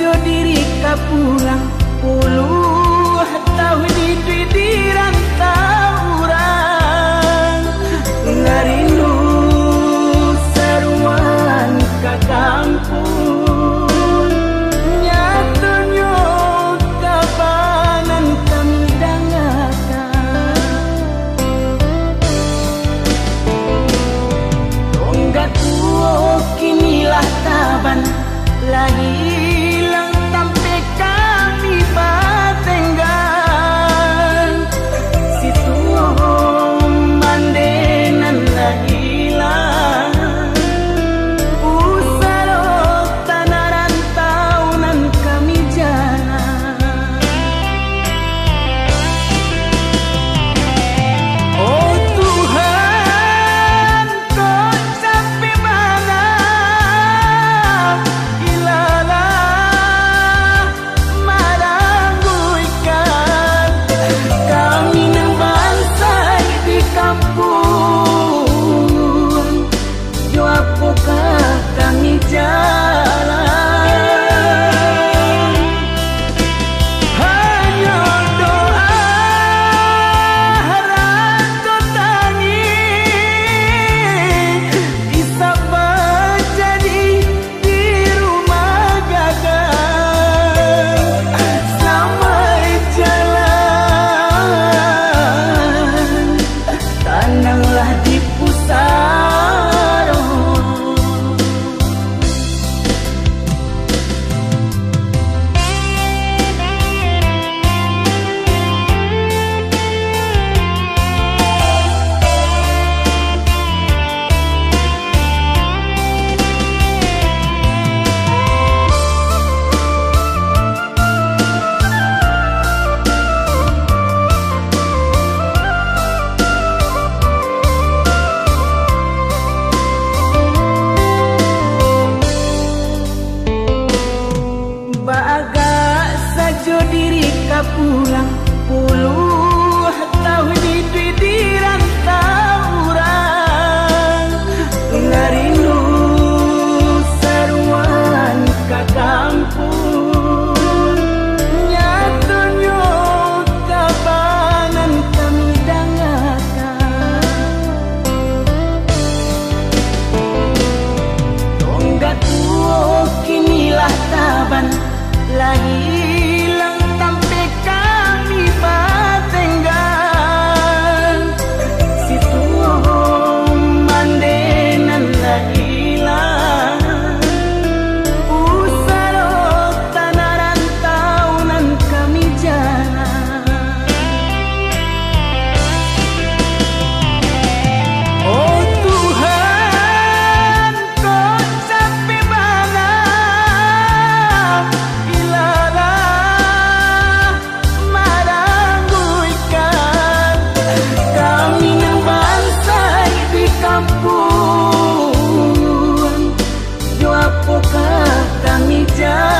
saja diri ka pulang puluh tahun di rantau urang ngarindu seruan ka kampung nyatanya kabanan kami dangakan tonggak tuo kinilah taban lah hilang sampai kami batenggan situ mandenan lah hilang usaro tanah rantaunan kami jalan oh Tuhan kau sampai mana kami jalan hanya doa rasa tangis bisa menjadi di rumah gagal sampai jalan tananglah di pusat agak saja diri ka pulang puluh tahun di rantau urang ngarindu seruan ka kampung nyatanya kabanan kami dangakan tonggak tuo kinilah taban lah hilang sampai kami batenggan situ mandenan lah hilang usaro tanah rantaunan kami jalan oh Tuhan kau sampai mana kami jalan